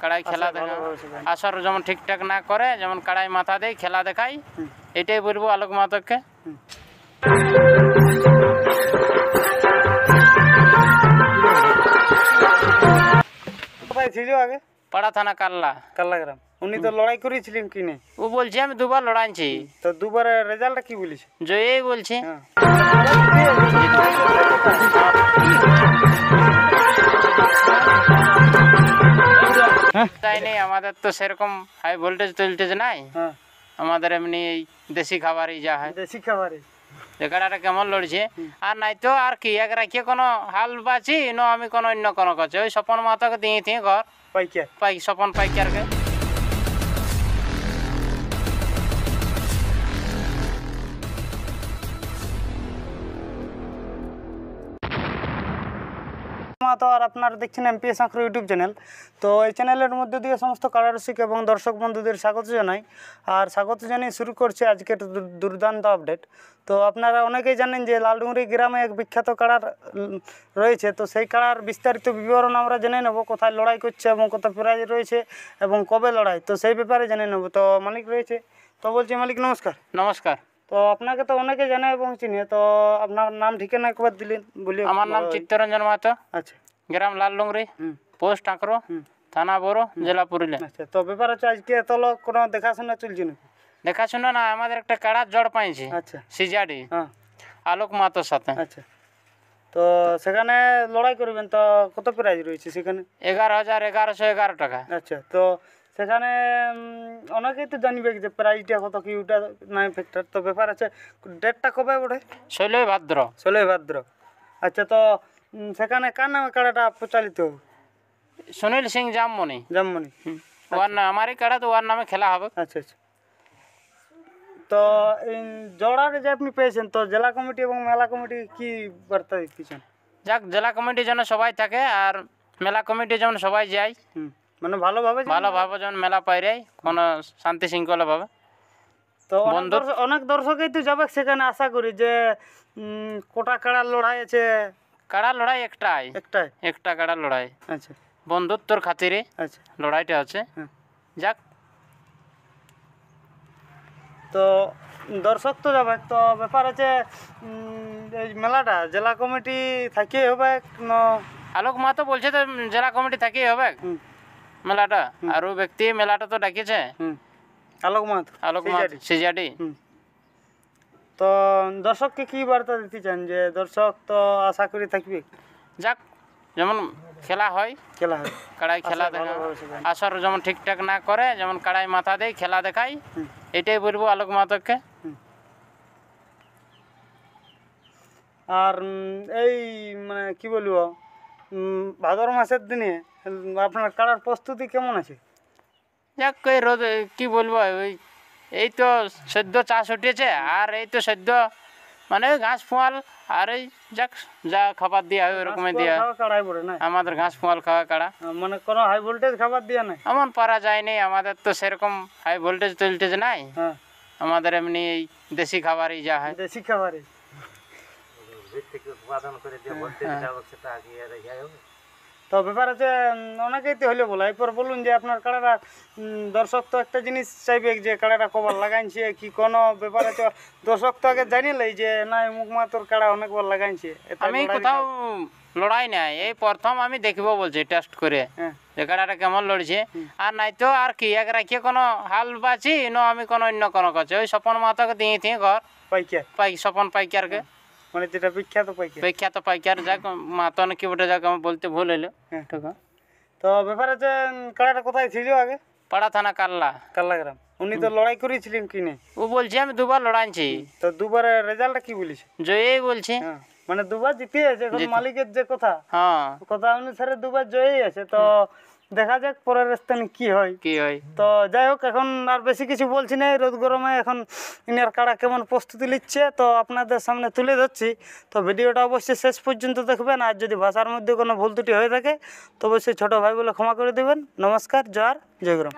কাড়াই খেলা দেখা আসর যেমন ঠিকঠাক না করে, যেমন কাড়াই মাথা দেয় খেলা দেখাই, এটাই বলবো আলোক মাহাতোকে। কোথায় ছিল আগে? পাড়া থানা কাল্লা। কাল্লা গ্রাম। উনি তো লড়াই করেছিলেন কি নেই? ও বলছে আমি দুবার লড়াইছি। তো দুবারের রেজাল্টটা কি বলেছে? জয়ই বলছে। তাই নেই, আমাদের তো সেরকম হাই ভোল্টেজ টোল্টেজ নাই, আমাদের এমনি এই দেশি খাবারই যা হয়। দেশি খাবারই কাড়াটা কেমন লড়ছে আর নাই তো আর কি, এক রাখিয়ে কোনো হাল বাছি ন আমি কোনো অন্য কোনো করছে। ওই স্বপন মাতাকে দিয়ে ঘর পাইকার স্বপন পাইকারকে। তো আর আপনারা দেখছেন এমপিএস আঁকড়ো ইউটিউব চ্যানেল। তো এই চ্যানেলের মধ্যে দিয়ে সমস্ত কাড়ারসিক এবং দর্শক বন্ধুদের স্বাগত জানাই। আর স্বাগত জানিয়ে শুরু করছে আজকের দুর্দান্ত আপডেট। তো আপনারা অনেকেই জানেন যে লালডুংরি গ্রামে এক বিখ্যাত কাড়ার রয়েছে। তো সেই কাড়ার বিস্তারিত বিবরণ আমরা জেনে নেব, কোথায় লড়াই করছে এবং কত প্রাইজ রয়েছে এবং কবে লড়াই, তো সেই ব্যাপারে জেনে নেব। তো মালিক রয়েছে, তো বলছি মালিক নমস্কার। নমস্কার। তো আপনাকে তো অনেকে জানে এবং চিনে, তো আপনার নাম ঠিকানা একবার দিলেন বলি। আমার নাম চিত্তরঞ্জন মাহাতো। আচ্ছা। গ্রাম লালডুংরি, পোস্ট আঁকড়ো, থানা বড়, জেলা পুরুলিয়া। আচ্ছা। তো ব্যাপার হচ্ছে আজকে এত লোক কোনো দেখাশোনা চলছে না? দেখাশোনা না, আমাদের একটা কাড়ার জড় পাইছি। আচ্ছা। সিজাডি হ্যাঁ, আলোক মাহাতোর সাথে। আচ্ছা। তো সেখানে লড়াই করবেন, তো কত প্রাইজ রয়েছে সেখানে? 11,1111 টাকা। আচ্ছা। তো সেখানে অনেকেই তো জানবে যে প্রাইজটা কত কি, ওটা নাই ফ্যাক্টর। তো ব্যাপার আছে, ডেটটা কবে ওঠে? 16 ভাদ্র। 16 ভাদ্র। আচ্ছা। তো সেখানে কার নামে কাড়াটা প্রচালিত হবে? সুনীল সিং জামমনি। জামমনি। ওর নাম, আমারই কাড়া, তো ওর নামে খেলা হবে। আচ্ছা আচ্ছা। তো এই জোড়াটা যে আপনি পেয়েছেন, তো জেলা কমিটি এবং মেলা কমিটি কি বার্তা দিচ্ছেন? যাক, জেলা কমিটির জন্য সবাই থাকে আর মেলা কমিটির যেমন সবাই যায়, মানে ভালোভাবে যেমন মেলা পাইরে কোনো শান্তি শৃঙ্খলা ভাবে। তো অনেক দর্শকই তো যাবে সেখানে, আশা করি যে কোটা কাড়ার লড়াই আছে। কাড়া লড়াই একটা কাড়া লড়াই। আচ্ছা। বন্ধুত্বর খাতিরে আচ্ছা, লড়াইটা আছে। যাক, তো দর্শক তো যাবে। তো ব্যাপার আছে এই মেলাটা জেলা কমিটি থাকিয়ে হবে না? আলোক মাহাতো বলছে তো জেলা কমিটি থাকিয়ে হবে মেলাটা। আর ও ব্যক্তি মেলাটা তো ডাকিয়েছে, আলোক মাহাতো সিজাডি। তো দর্শককে কি বার্তা দিতে চান, যে দর্শক তো আশা করি থাকবে? যাক, যেমন খেলা হয় কাড়াই খেলা দেখা আসর যেমন ঠিকঠাক না করে, যেমন কাড়াই মাথা দেয় খেলা দেখাই, এটাই বলবো আলোক মাহাতোকে। আর এই মানে কি বলবো, ভাদর মাসের দিনে আপনার কাড়ার প্রস্তুতি কেমন আছে? যাক, এই রোদ কি বলবো, ওই এই তো সদ্য চাষ উঠেছে, আর এই তো সদ্য মানে ঘাস ফুয়াল, আর এই যাক যা খাবার দেওয়া হয় ওরকমই দেওয়া। আমাদের ঘাস ফুয়াল খাওয়া কাড়া, মানে কোনো হাই ভোল্টেজ খাবার দেওয়া নাই? এমন পারা যায়নি, আমাদের তো সেরকম হাই ভোল্টেজ টোল্টেজ নাই। আমাদের এমনি এই দেশি খাবারই যা হয়। দেশি খাবারই। তো ব্যাপার আছে, অনেকেই তো হলে বলা। এরপর বলুন যে আপনার কাড়াটা দর্শক তো একটা জিনিস চাইবে যে কাড়াটা কবার লাগাইছে কি কোনো ব্যাপার আছে। দর্শক তো আগে জানিলেই যে না মুখ মাতর কাড়া অনেকবার লাগাইছে। আমি কোথাও লড়াই নাই, এই প্রথম আমি দেখবো বলছি টেস্ট করে যে কাড়াটা কেমন লড়ছে। আর নাই তো আর কি, এক রাখিয়ে কোনো হাল বাছি ন আমি কোনো অন্য কোনো করছে। ওই স্বপন মাতাকে দিয়ে ঘর স্বপন পাইকারকে, মানে যেটা বিখ্যাত পাইকার। যাক, মাতো নাকি ওটা, যাক আমার বলতে ভুল হইলো। তো ব্যাপার আছে, কাড়াটা কোথায় ছিল আগে? পাড়া থানা কাল্লা গ্রাম। উনি তো লড়াই করেছিলেন কি নেই? ও বলছে আমি দুবার লড়াইছি। তো দুবারের রেজাল্টটা কি বলেছে? জয়ই বলছে। মানে দুবার জিতিয়েছে। এখন মালিকের যে কথা অনুসারে দুবার জয়ই আছে। তো দেখা যাক পরের স্থানে কি হয়। তো যাই হোক, এখন আর বেশি কিছু বলছি না। রোদ গরমে এখন ইনার কাড়া কেমন প্রস্তুতি নিচ্ছে তো আপনাদের সামনে তুলে ধরছি। তো ভিডিওটা অবশ্যই শেষ পর্যন্ত দেখবেন। আর যদি ভাষার মধ্যে কোনো ভুল ত্রুটি হয়ে থাকে তো অবশ্যই ছোটো ভাই বলে ক্ষমা করে দেবেন। নমস্কার, জয় জয়গ্রাম।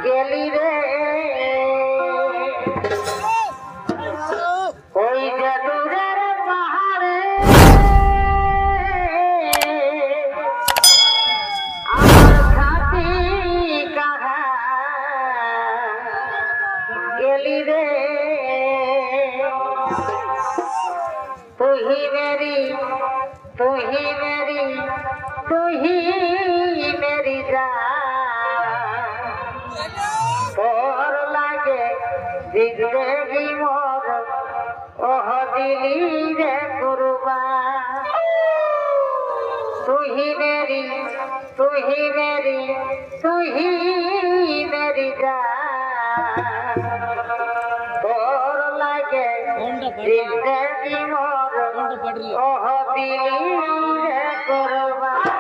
গেলি রে ওই জাদুঘর পাহাড়ে तू ही मेरी जान तोर लागे जिंदगी मोर ओह दिली रे कुर्बान तू ही मेरी तू ही मेरी तू ही मेरी जान तोर लागे जिंदगी मोर ओह दिली रे कुर्बान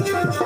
Thank you.